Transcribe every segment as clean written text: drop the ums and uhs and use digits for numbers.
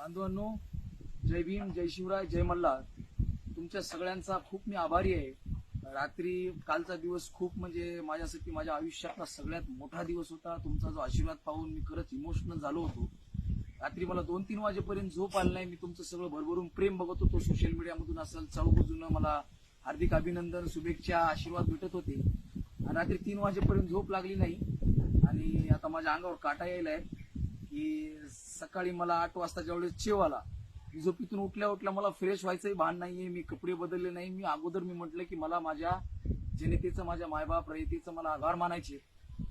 बांधवांनो, जय भीम, जय शिवराय, जय मल्हार. तुमच्या सगळ्यांचा खूप मी आभारी आहे. रात्री कालचा दिवस खूप म्हणजे माझ्यासाठी माझ्या आयुष्यातला सगळ्यात मोठा दिवस होता. तुमचा जो आशीर्वाद पाहून मी खरंच इमोशनल झालो होतो. रात्री मला 2-3 वाजेपर्यंत झोप आली नाही. मी तुमचं सगळं भरभरून प्रेम बघत होतो. सोशल मीडियामधून असेल, चौबाजूनं मला हार्दिक अभिनंदन, शुभेच्छा, आशीर्वाद भेटत होते. आणि रात्री 3 वाजेपर्यंत झोप लागली नाही. आणि आता माझ्या अंगावर काटा यायलाय की सकाळी मला 8 वाजता ज्यावेळेस चेव आला, झोपेतून उठल्या मला फ्रेश व्हायचंही भान नाहीये. मी कपडे बदलले नाही. मी अगोदर म्हटलं की मला माझ्या जनतेचं, माझ्या मायबाप रयतेचं मला आभार मानायचे,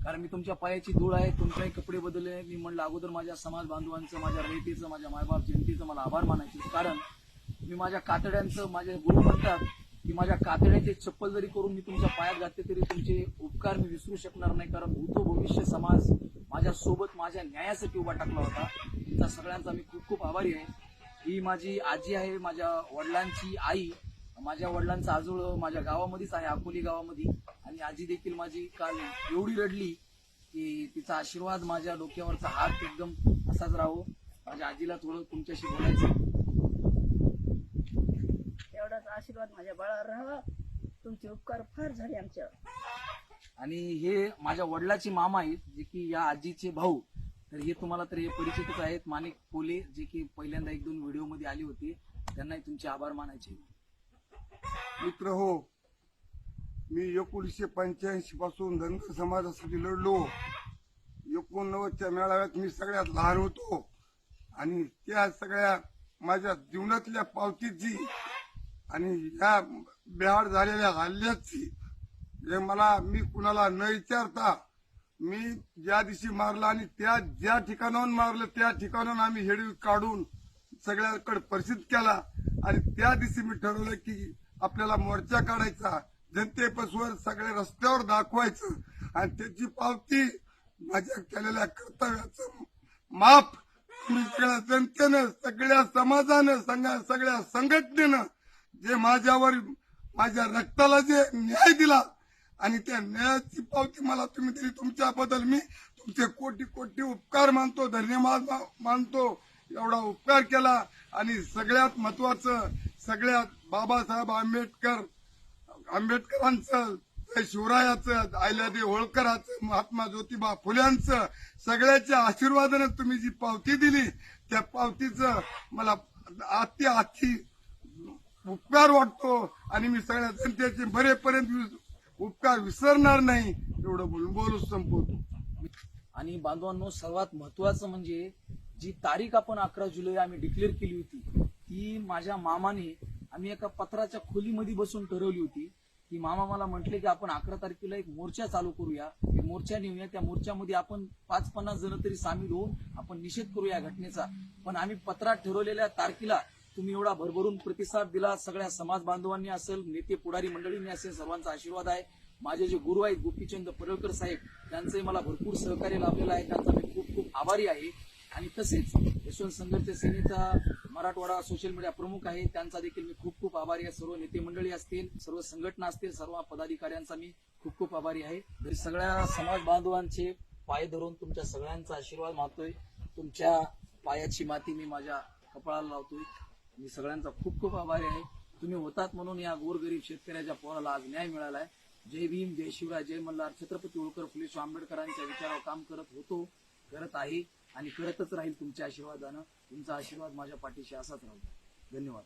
कारण मी तुमच्या पायाची धूळ आहे. तुमच्याही कपडे बदलले. मी म्हणलं अगोदर माझ्या समाज बांधवांचं, माझ्या रयतेचं, माझ्या मायबाप जनतेचं मला आभार मानायचे, कारण मी माझ्या कातड्यांचं, माझे गुरु म्हणतात की माझ्या कातड्याचे चप्पल जरी करून मी तुमच्या पायात घातले तरी तुमचे उपकार मी विसरू शकणार नाही, कारण भूतो भविष्य समाज माझ्या सोबत माझ्या न्यायासाठी उभा टाकला होता. तुमच्या सगळ्यांचा मी खूप खूप आभारी आहे. ही माझी आजी आहे, माझ्या वडिलांची आई. माझ्या वडिलांचा आजोळ माझ्या गावामध्येच आहे, अकोली गावामध्ये. आणि आजी देखील माझी काल एवढी रडली की तिचा आशीर्वाद, माझ्या डोक्यावरचा हात एकदम असाच राहो. माझ्या आजीला थोडं तुमच्याशी बोलायचं. एवढाच आशीर्वाद माझ्या बाळावर राहावा. तुमचे उपकार फार झाले आमच्यावर. आणि हे माझ्या वडिलाची मामा आहेत, जे की या आजीचे भाऊ. तर हे तुम्हाला तर हे परिचितच आहेत, माणिक कोले, जे की पहिल्यांदा 1-2 व्हिडिओ मध्ये आले होते. त्यांनाही तुमचे आभार मानायचे. मित्र हो, मी 1985 पासून धनगर समाजासाठी लढलो. 89च्या मेळाव्यात मी सगळ्यात लहान होतो आणि त्या सगळ्या माझ्या जीवनातल्या पावतीची आणि या बेहाड झालेल्या हल्ल्याची मी कुणाला न विचारता, मी ज्या दिवशी मारला आणि ज्या ठिकाणाहून मारलं त्या ठिकाणाहून आम्ही हेडी काढून सगळ्याकडे प्रसिद्ध केला. आणि त्या दिवशी मी ठरवलं की आपल्याला मोर्चा काढायचा, जनतेपासून सगळ्या रस्त्यावर दाखवायचं आणि त्याची पावती माझ्या केलेल्या कर्तव्याचं माप तुम्ही सगळ्या जनतेनं, सगळ्या समाजानं, सगळ्या संघटनेनं जे माझ्यावर, माझ्या रक्ताला जे न्याय दिला आणि त्या न्यायाची पावती मला तुम्ही दिली, तुमच्याबद्दल मी तुमचे कोटी कोटी उपकार मानतो, धन्यवाद मानतो. एवढा उपकार केला. आणि सगळ्यात महत्वाचं, सगळ्यात बाबासाहेब आंबेडकरांचं, शिवरायाचं, अहिल्यादेवी होळकरांचं, महात्मा ज्योतिबा फुल्यांचं सगळ्याच्या आशीर्वादानं तुम्ही जी पावती दिली, त्या पावतीचं मला अति उपकार वाटतो. आणि मी सगळ्या जनतेचे बरेपर्यंत उपकार विसरणार नाही. एवढं बोलून संपवतो. आणि बांधवांनो, सर्वात महत्वाचं म्हणजे जी तारीख आपण 11 जुलै आम्ही डिक्लेअर केली होती, ती माझ्या मामाने आम्ही एका पत्राच्या खोलीमध्ये बसून ठरवली होती. की मामा मला म्हटले की आपण 11 तारखेला एक मोर्चा चालू करूया, एक मोर्चा नेऊया. त्या मोर्चामध्ये आपण 5-50 जण तरी सामील होऊन आपण निषेध करूया या घटनेचा. पण आम्ही पत्रात ठरवलेल्या तारखेला तुम्ही एवढा भरभरून प्रतिसाद दिला. सगळ्या समाज बांधवांनी असेल, नेते पुढारी मंडळींनी असेल, सर्वांचा आशीर्वाद आहे. माझे जे गुरु आहेत गोपीचंद पडळकर साहेब, त्यांचंही मला भरपूर सहकार्य लाभलेलं आहे. त्यांचा मी खूप खूप आभारी आहे. आणि तसेच यशवंत संघर्ष सेनेचा मराठवाडा सोशल मीडिया प्रमुख आहे, त्यांचा देखील मी खूप खूप आभारी आहे. सर्व नेते मंडळी असतील, सर्व संघटना असतील, सर्व पदाधिकाऱ्यांचा मी खूप खूप आभारी आहे. तरी सगळ्या समाज बांधवांचे पाय धरून तुमच्या सगळ्यांचा आशीर्वाद मागतोय. तुमच्या पायाची माती मी माझ्या कपाळाला लावतोय. मी सगळ्यांचा खूप खूप आभारी आहे. तुम्ही होतात म्हणून या गोरगरीब शेतकऱ्याच्या पोराला आज न्याय मिळालाय. जय भीम, जय शिवराय, जय मल्हार. छत्रपती होळकर फुले आंबेडकरांच्या विचारावर काम करत होतो, करत आहे आणि करतच राहील तुमच्या आशीर्वादानं. तुमचा आशीर्वाद माझ्या पाठीशी असाच राहू. धन्यवाद.